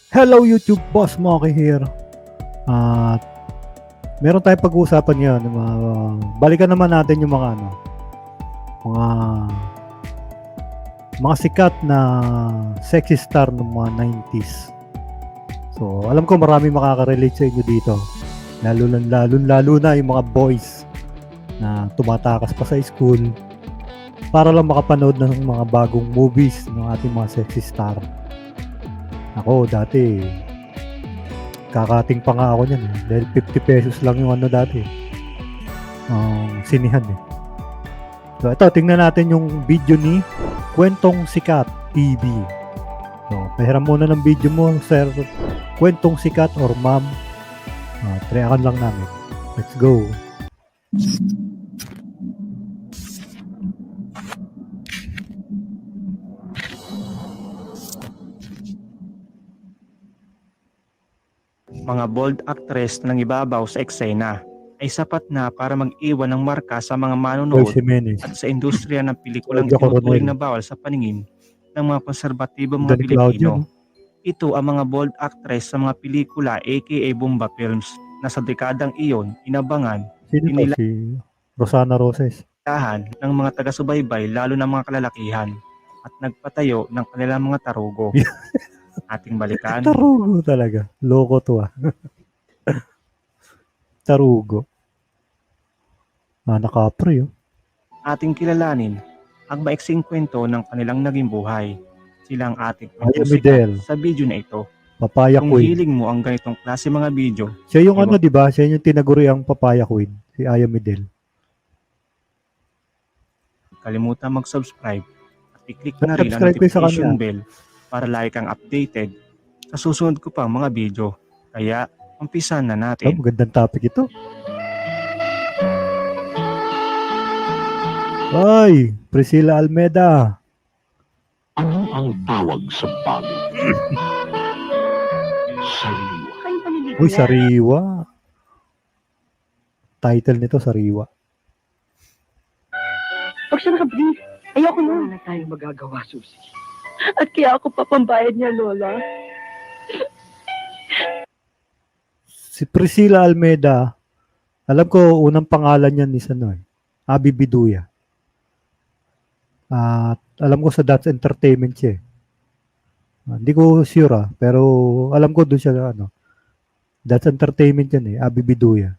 Hello YouTube, Boss Moki here. At meron tayong pag-uusapan ngayon. Balikan naman natin yung mga mga sikat na sexy star ng mga 90s. So, alam ko marami makaka-relate sa inyo dito. Lalo na yung mga boys na tumatakas pa sa school para lang makapanood ng mga bagong movies ng ating mga sexy star. Ako, dati kakating pa nga ako niyan dahil 50 pesos lang yung dati sinihan So ito, tingnan natin yung video ni Kwentong Sikat TV. So pahiram muna ng video mo, sir, Kwentong Sikat or ma'am. Tryakan lang namin. Let's go. Mga bold actress na nangibabaw sa eksena ay sapat na para mag-iwan ng marka sa mga manonood at sa industriya ng pelikulang tinuturing na bawal sa paningin ng mga konserbatibong mga Pilipino. Ito ang mga bold actress sa mga pelikula aka Bomba Films na sa dekadang iyon inabangan, si Rosana Roses ng mga taga-subaybay lalo na mga kalalakihan at nagpatayo ng kanilang mga tarugo. Ating balikan. Tarugo talaga. Loko to Tarugo. Nakapre Ating kilalanin ang maiksing kwento ng kanilang naging buhay. Sila ang ating Midel sa video na ito. Papaya Kung Queen. hiling mo ang ganitong klase mga video, Siya yung di ba? Siya yung tinaguri ang Papaya Queen, si Aya Midel. Kalimutan mag-subscribe at i-click na rin ang notification bell para lagi kang updated sa susunod ko pang mga video. Kaya, umpisan na natin. Magandang topic ito. Ay, Priscilla Almeida. Ano ang tawag sa pagod? Sariwa. Uy, sariwa. Title nito, sariwa. Pag siya naka-brief, ayoko na. Wala na tayong magagawa, Susie. At kaya ako papambayad niya, Lola. Si Priscilla Almeida, alam ko, unang pangalan niya ni Abi Biduya. At alam ko sa That's Entertainment siya. Hindi ko sure pero alam ko doon siya That's Entertainment yan Abi Biduya.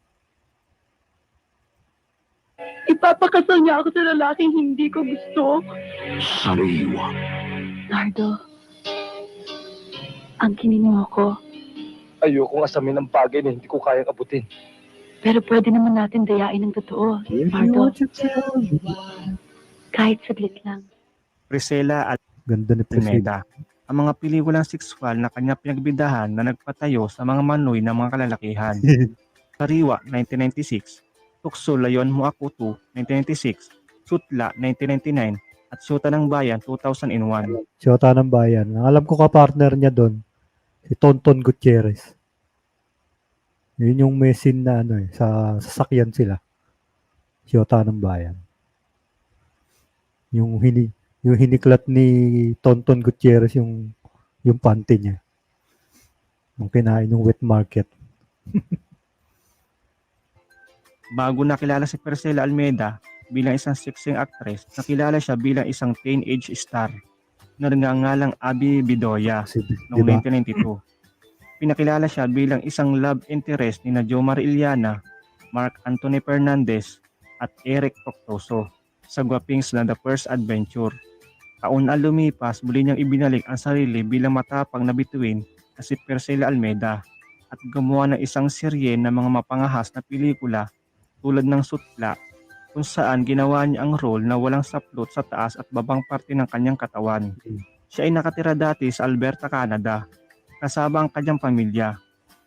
Ipapakasal niya ako sa lalaking hindi ko gusto. Sariwa. Nardo, angkinin mo ako. Ayokong asamin ng bagay na hindi ko kayang abutin. Pero pwede naman natin dayain ng totoo, Nardo. Kahit saglit lang. Priscilla Ganda ni Priscilla. Ang mga pelikulang sexual na kanya pinagbidahan na nagpatayo sa mga manoy ng mga kalalakihan. Sariwa, 1996. Tukso Layon Mo Ako 2, 1996. Sutla, 1999. At Syota ng Bayan, 2001. Syota ng Bayan. Ang alam ko ka-partner niya doon, si Tonton Gutierrez. Yun yung may scene na sa sasakyan sila. Syota ng Bayan. Yung hiniklat ni Tonton Gutierrez yung panty niya. Yung kinain yung wet market. Bago nakilala si Priscilla Almeida bilang isang sexy actress, nakilala siya bilang isang teenage star na nagngangalang Abi Bidoya noong 1992. Pinakilala siya bilang isang love interest ni Jomar Iliana, Mark Anthony Fernandez at Eric Proctoso sa Guapings na The First Adventure. Taon na lumipas, muli niyang ibinalik ang sarili bilang matapang na bituin na si Priscilla Almeida at gumawa ng isang serye ng mga mapangahas na pelikula tulad ng Sutla, kung saan ginawa niya ang role na walang saplot sa taas at babang parte ng kanyang katawan. Siya ay nakatira dati sa Alberta, Canada, kasama ang kanyang pamilya.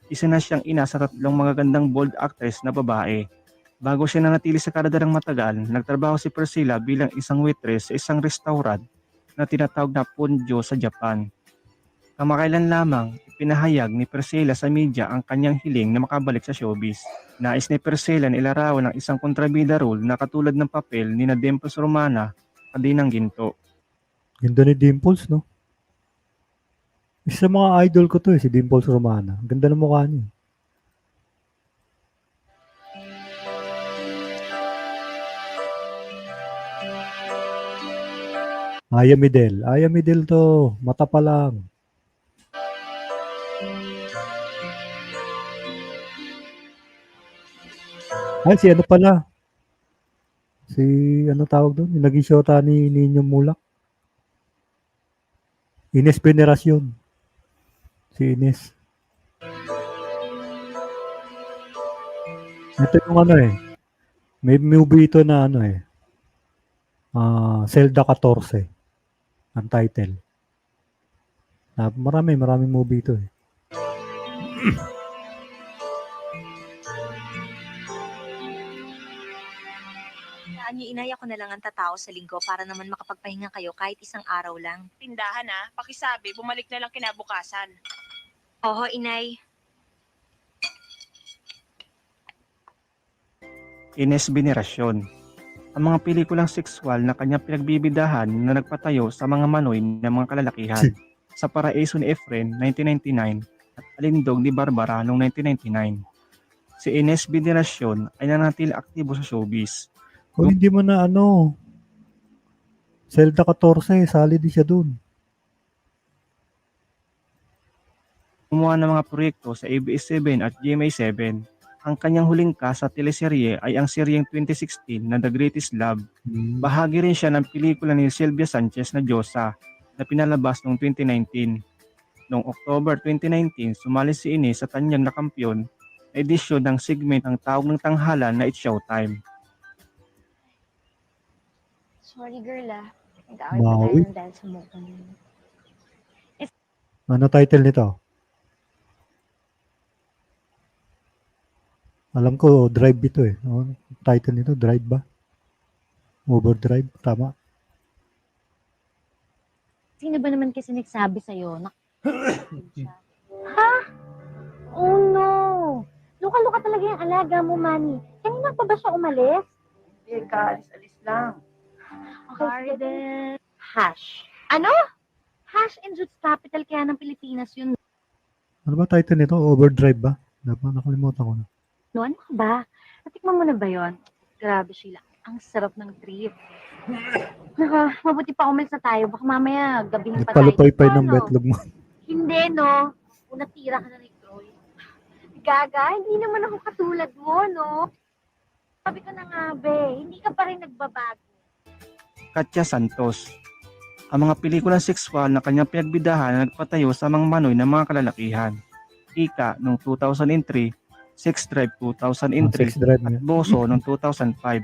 Isa na siyang ina sa 3 magagandang bold actress na babae. Bago siya nanatili sa Canada ng matagal, nagtrabaho si Priscilla bilang isang waitress sa isang restaurant na tinatawag na Ponjo sa Japan. Kamakailan lamang, ipinahayag ni Priscilla sa media ang kanyang hiling na makabalik sa showbiz. Nais ni Priscilla na ilarawan ng isang kontrabida role na katulad ng papel ni Dimples Romana, Kadinang Ginto. Ganda ni Dimples, no? Isa sa mga idol ko to si Dimples Romana. Ang ganda ng mukha niya. Aya Midel. Aya Midel to. Mata pa lang. Ay, si ano pala? Si ano tawag doon? Yung naging shota ni Nino Mulak. Ines Veneracion. Si Ines. Ito yung ano eh. May movie ito na ano eh. Zelda 14. Ang title. Maraming movie ito eh. Tandaan niyo, inay, ako na lang ang tatao sa linggo para naman makapagpahinga kayo kahit isang araw lang. Tindahan pakisabi, bumalik na lang kinabukasan. Oo, inay. Ines Veneracion. Ang mga pelikulang sexual na kanyang pinagbibidahan na nagpatayo sa mga manoy ng mga kalalakihan. Sa Paraiso ni Efren, 1999 at Alindog ni Barbara noong 1999. Si Ines Veneracion ay nanatili aktibo sa showbiz. O hindi mo na ano. Zelda 14, sali din siya dun. Gumawa ng mga proyekto sa ABS-CBN at GMA7. Ang kanyang huling cast sa teleserye ay ang seryeng 2016 na The Greatest Love. Bahagi rin siya ng pelikula ni Sylvia Sanchez na Diyosa na pinalabas noong 2019. Noong October 2019, sumali si Ines sa Tanyag na Kampiyon na edisyon ng segment ng Tawag ng Tanghalan na It's Showtime. Sorry girl Bawi. Nag-aaway pa tayo ng dahil sa mukha niyo. Ano title nito? Alam ko, Drive ito eh. Ano title nito? Drive ba? Overdrive? Tama. Sino ba naman kasi nagsabi sa'yo na Ha? Oh no! Luka-luka talaga yung alaga mo, Manny. Kanina pa ba siya umalis? Hindi, kaalis-alis lang. Okay, then. Hash. Ano? Hash and Roots Capital kaya ng Pilipinas yun. Ano ba title nito? Overdrive ba? Nakalimutan ko na. No, ano ka ba? Natikman mo na ba yun? Grabe, Sheila. Ang sarap ng trip. Mabuti pa umalis na tayo. Baka mamaya gabihin pa tayo. Nagpalupay-pay ng Ano? betlog mo. Hindi, no? Kung natira ka na ni Troy. Gaga, hindi naman ako katulad mo, no? Sabi ko na nga, be, hindi ka pa rin nagbabago. Katya Santos. Ang mga pelikulang sexual na kanyang pinagbidahan na nagpatayo sa mga manoy ng mga kalalakihan. Ika noong 2003, Sex Drive 2003, Sex Drive at niya. Boso noong 2005.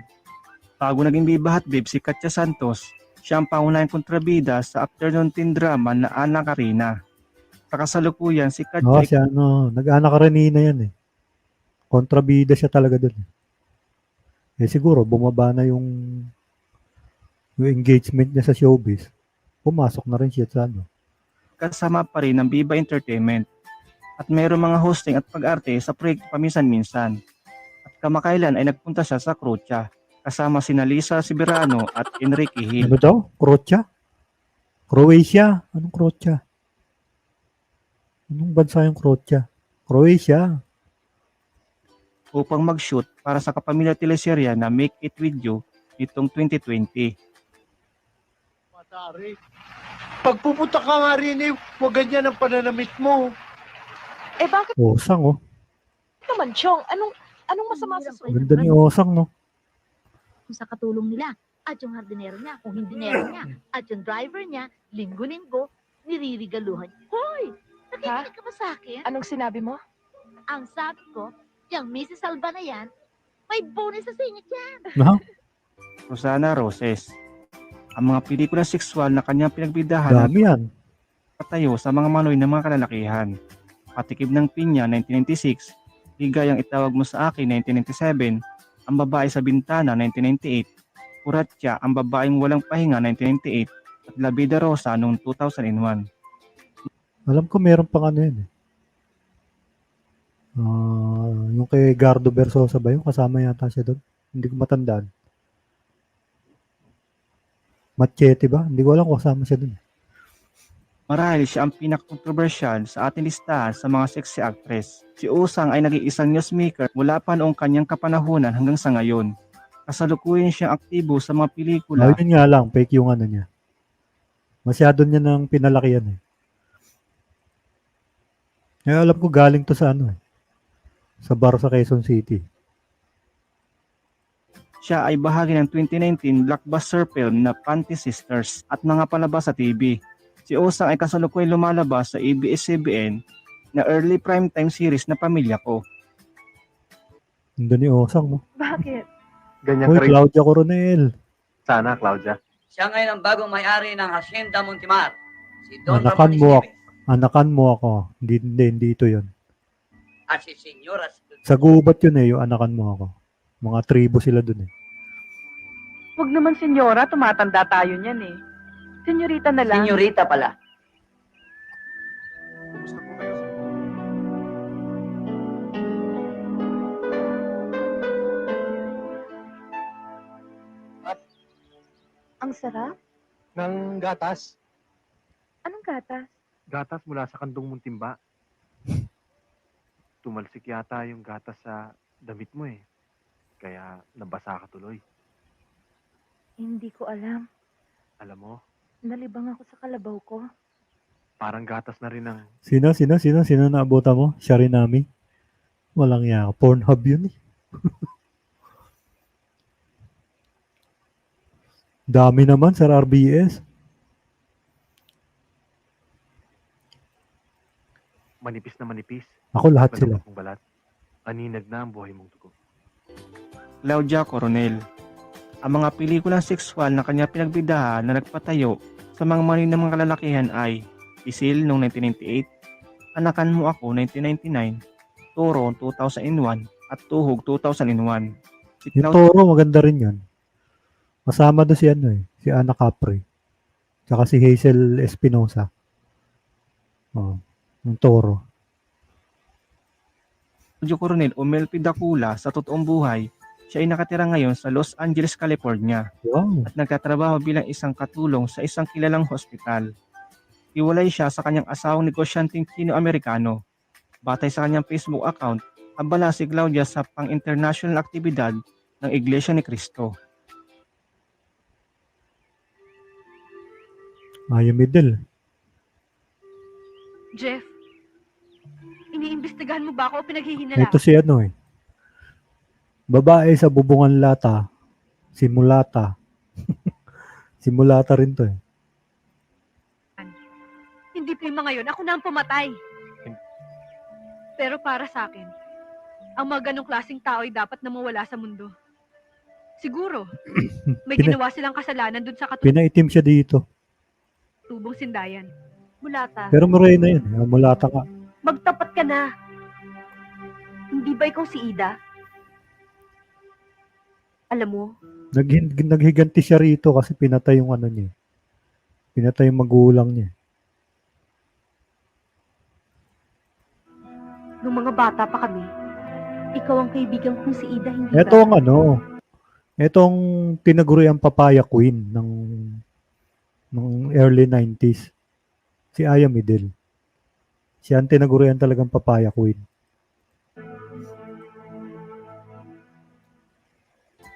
Bago naging Biba Hot Babe si Katya Santos, siya ang pangunahing kontrabida sa afternoon teen drama na Ana Karina. Sa kasalukuyan, si Katya Oo, siya ano. Nag-anak ka rin yan eh. Kontrabida siya talaga dun. Eh siguro, bumaba na yung engagement niya sa showbiz. Pumasok na rin siya sa ano. kasama pa rin ng Viva Entertainment. At mayroong mga hosting at pag-arte sa proyekto paminsan-minsan. At kamakailan ay nagpunta siya sa Croatia kasama sina Lisa Sibirano at Enrique Hill. Ano daw? Croatia? Croatia? Anong Croatia? Anong bansa yung Croatia? Croatia. Upang mag-shoot para sa kapamilya teleserya na Make It With You nitong 2020. Matari. Pag pupunta ka nga rin huwag ganyan ang pananamit mo. Bakit Osang oh. naman, Chong? Anong masama sa Ganda ni Osang no. Kung sa katulong nila, at yung hardinero niya, kung hindinero niya, at yung driver niya, linggo-linggo, niririgaluhan. Hoy! Nakikinig ka ba sa akin? Anong sinabi mo? Ang sabi ko, yung Mrs. Alba na yan, may bonus sa singit yan. No? Rosana Roses. Ang mga pelikula sexual na kanyang pinagbidahan na Dami yan. patayo sa mga manoy ng mga kalalakihan. Patikim ng Pinya, 1996. Ligayang Itawag Mo Sa Akin, 1997. Ang Babae sa Bintana, 1998. Kuratya, Ang Babaeng Walang Pahinga, 1998. At La Vida Rosa noong 2001. Alam ko meron pang ano yan eh. Yung kay Gardo Versosa ba yun? Kasama yata siya doon. Hindi ko matandaan. Machete ba? Hindi ko alam kung kasama siya doon. Marahil siya ang pinaka-controversial sa ating listahan sa mga sexy actress. Si Usang ay nag-iisang newsmaker mula pa noong kanyang kapanahunan hanggang sa ngayon. Kasalukuyan siyang aktibo sa mga pelikula. Yun nga lang, fake yung ano niya. Masyado niya nang pinalakihan eh. Alam ko galing to sa ano eh. Sa bar sa Quezon City. Siya ay bahagi ng 2019 blockbuster film na Panty Sisters at mga palabas sa TV. Si Usang ay kasalukuyang lumalabas sa ABS-CBN na early primetime series na Pamilya Ko. Ganda ni Osang, no? Bakit? Ganyan Uy, ka rin. Claudia Coronel. Sana, Claudia. Siya ngayon ang bagong may-ari ng Hacienda Montemar, si Don Anakan Ramon mo Estevez Anakan mo ako. Hindi ito yun. at si Senyora Sa gubat yun eh, yung anakan mo ako. Mga tribo sila dun eh. Huwag naman senyora, tumatanda tayo niyan eh. Senyorita na lang. Senyorita pala. Kumusta po kayo? Ang sarap. Ng gatas. Anong gatas? Gatas mula sa kandong mong timba. Tumalsik yata yung gatas sa damit mo eh. Kaya nabasa ka tuloy. Hindi ko alam. Alam mo, Nalibang ako sa kalabaw ko. parang gatas na rin ang... Sino naabutan mo? Sharinami? Walang ya. Pornhub yun eh. Dami naman sa RBS. manipis na manipis. Ako lahat sila. Malambot mong balat. Aninag na ang buhay mong dugo. Claudia Coronel. Ang mga pelikulang sexual na kanya pinagbidahan na nagpatayo sa mga mani ng mga kalalakihan ay Isil noong 1998, Anakan Mo Ako 1999, Toro 2001, at Tuhog 2001. Si Yung Toro, maganda rin yun. Masama doon si ano eh, si Ana Capri. Tsaka si Hazel Espinosa. Oh, yung Toro. Claudia Coronel o Melpi Dacula sa totoong buhay, siya ay nakatira ngayon sa Los Angeles, California Wow. at nagtatrabaho bilang isang katulong sa isang kilalang hospital. Hiwalay siya sa kanyang asawang negosyanteng Chino-Amerikano. Batay sa kanyang Facebook account, abala si Claudia sa pang-international aktibidad ng Iglesia ni Cristo. Maya Middle. Jeff, iniimbestigahan mo ba ako o pinaghihinala? Ito si ano eh. Babae sa bubungan lata. Si Mulata. Si Mulata rin to eh. Hindi prima ngayon, ako na ang pumatay. Pero para sa akin, ang mga ganong klaseng tao ay dapat na mawala sa mundo. Siguro, may Pina- ginawa silang kasalanan dun sa Pinaitim siya dito. katubong sindayan. Mulata, Pero morena yun. eh. Mulata ka. Magtapat ka na. Hindi ba ikaw si Ida? Alam mo, Naghiganti siya rito kasi pinatay yung ano niya. Pinatay yung magulang niya. nung mga bata pa kami, ikaw ang kaibigan kong si Ida, hindi Ito ba? ang ano. Itong tinaguriang papaya queen ng early 90s. Si Aya Midel. Siya ang tinagurian talagang papaya queen.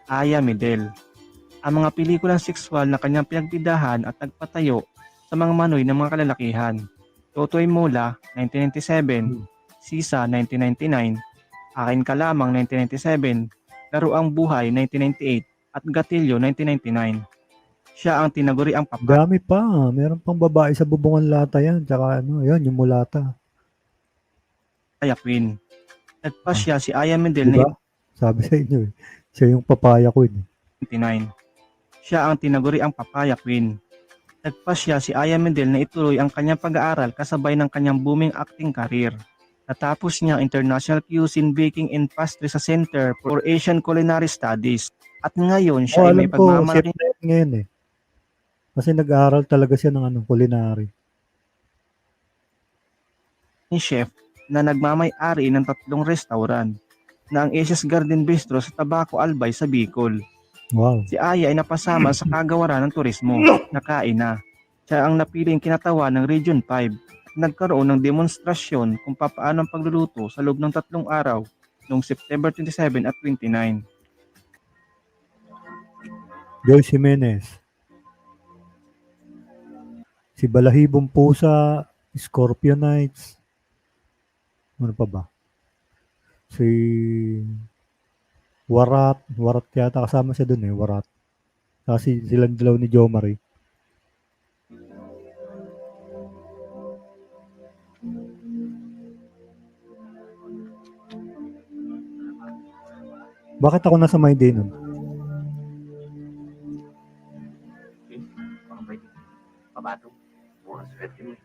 Aya Midel. Ang mga pelikulang sexual na kanyang pinagbidahan at nagpatayo sa mga manoy ng mga kalalakihan. Totoy Mola, 1997, Sisa, 1999, Akin Ka Lamang, 1997, Laruang Buhay, 1998, at Gatilyo, 1999. Siya ang tinaguri ang papaya Dami pa. Meron pang babae sa bubungan lata yan. Tsaka ano, yun, yung mulata. queen. Nagpasya si Aya Midel na Diba? Sabi sa inyo eh. Siya yung papaya queen. 1999. Siya ang tinaguri ang papaya queen. Nagpasya si Aya Midel na ituloy ang kanyang pag-aaral kasabay ng kanyang booming acting career. Natapos niya ang International Cuisine Baking and Pastry sa Center for Asian Culinary Studies. At ngayon siya ay may alam ko, chef pagmamalaking na yun ngayon eh. Kasi nag-aaral talaga siya ng ano, culinary. chef na nagmamay-ari ng 3 restaurant na ang Asia's Garden Bistro sa Tabaco Albay sa Bicol. Wow. Si Aya ay napasama sa kagawaran ng turismo, nakain na. Siya ang napiling kinatawa ng Region 5 at nagkaroon ng demonstrasyon kung papaano ang pagluluto sa loob ng 3 araw noong September 27 at 29. Joyce Jimenez. Si Balahibong Pusa, Scorpio Knights. Ano pa ba? Si Warat yata kasama siya dun Warat. Kasi silang dalaw ni Jo Marie. Bakit ako nasa My Day nun? Pabato. Bukas swerte mo.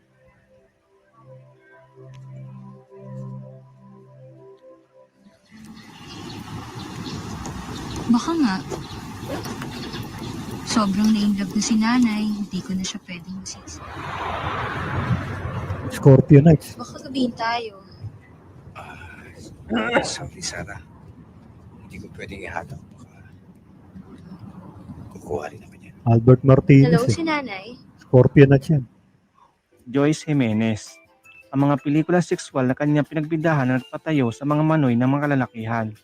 Baka nga. Sobrang na-inlove ko si nanay, hindi ko na siya pwedeng masisi. Scorpio Knights. Baka gabihin tayo. Sorry, Sarah. Hindi ko pwedeng ihatag. Baka kukuha rin ako niyan. Albert Martinez. Hello, si nanay. Scorpio Knights yan. Joyce Jimenez. Ang mga pelikulang sexual na kanyang pinagbidahan na nagpatayo sa mga manoy ng mga kalalakihan.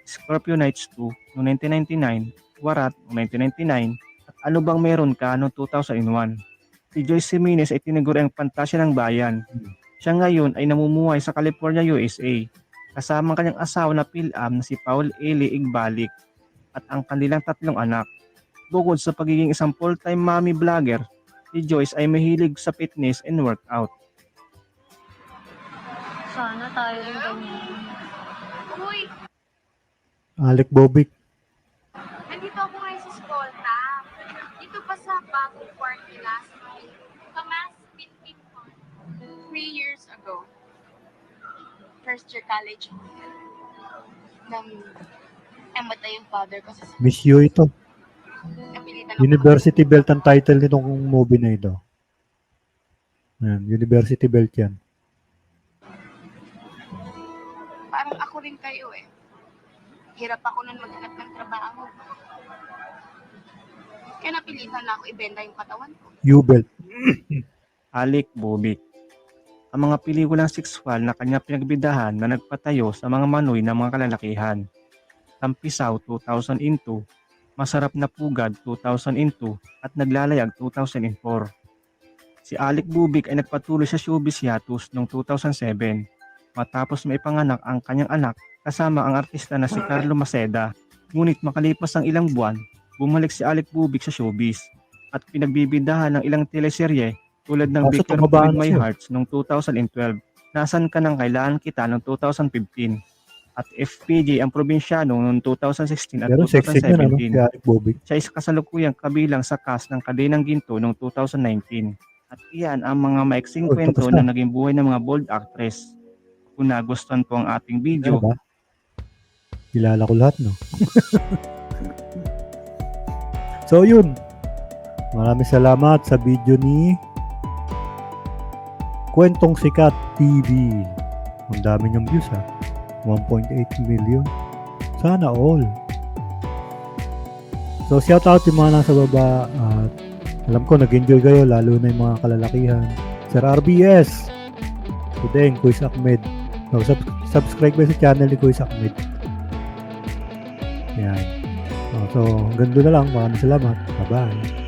Scorpio Knights 2 noong 1999, Warat noong 1999, at Ano Bang Meron Ka noong 2001. Si Joyce Jimenez ay tinaguri ang pantasya ng bayan. Siya ngayon ay namumuhay sa California, USA, kasama ang kanyang asawa na Phil-Am na si Paul Eli Igbalik at ang kanilang 3 anak. Bukod sa pagiging isang full-time mommy vlogger, si Joyce ay mahilig sa fitness and workout. Sana tayo rin ganyan. Uy, Alec Bobic. nandito ako ngayon sa Skolta. Dito pa sa bagong park nila sa may Kamas Pitpit Pond. 3 years ago. First year college. Nang ematay yung father ko sa Miss You ito. napilitan ako. University Belt ang title nitong movie na ito. Ayan, University Belt yan. Parang ako rin kayo eh. Hirap ako nun maghanap ng trabaho. Kaya napilitan na ako ibenta yung katawan ko. U-Belt. Alec Bobic. Ang mga pelikulang sexual na kanya pinagbidahan na nagpatayo sa mga manoy ng mga kalalakihan. Tampisaw 2002, Masarap na Pugad 2002 at Naglalayag 2004. Si Alec Bobic ay nagpatuloy sa showbiz hiatus noong 2007 matapos maipanganak ang kanyang anak kasama ang artista na si Carlo Maceda. Ngunit makalipas ang ilang buwan, bumalik si Alec Bobic sa showbiz at pinagbibidahan ng ilang teleserye tulad ng Kaso Baker tumabaan with My siya. Hearts noong 2012, Nasan Ka Nang Kailangan Kita noong 2015, at FPJ ang probinsyano noong 2016 at Pero sexy niya, ano? Si 2017. Alec Bobic. Siya ay kasalukuyang kabilang sa cast ng Kadenang Ginto noong 2019. At iyan ang mga maiksing Oh, kwento tapos na. na naging buhay ng mga bold actress. Kung nagustuhan po ang ating video, Ano ba? Kilala ko lahat, no? So, yun. Maraming salamat sa video ni Kwentong Sikat TV. Ang dami niyong views, ha? 1.8 million. Sana all. So, shout out yung mga nasa baba. At alam ko, nag-enjoy kayo, lalo na yung mga kalalakihan. Sir RBS. Today, Kuis Ahmed. So, subscribe kayo sa channel ni Kuis Ahmed. Yan. So, hanggang doon na lang. Maraming salamat. Bye-bye.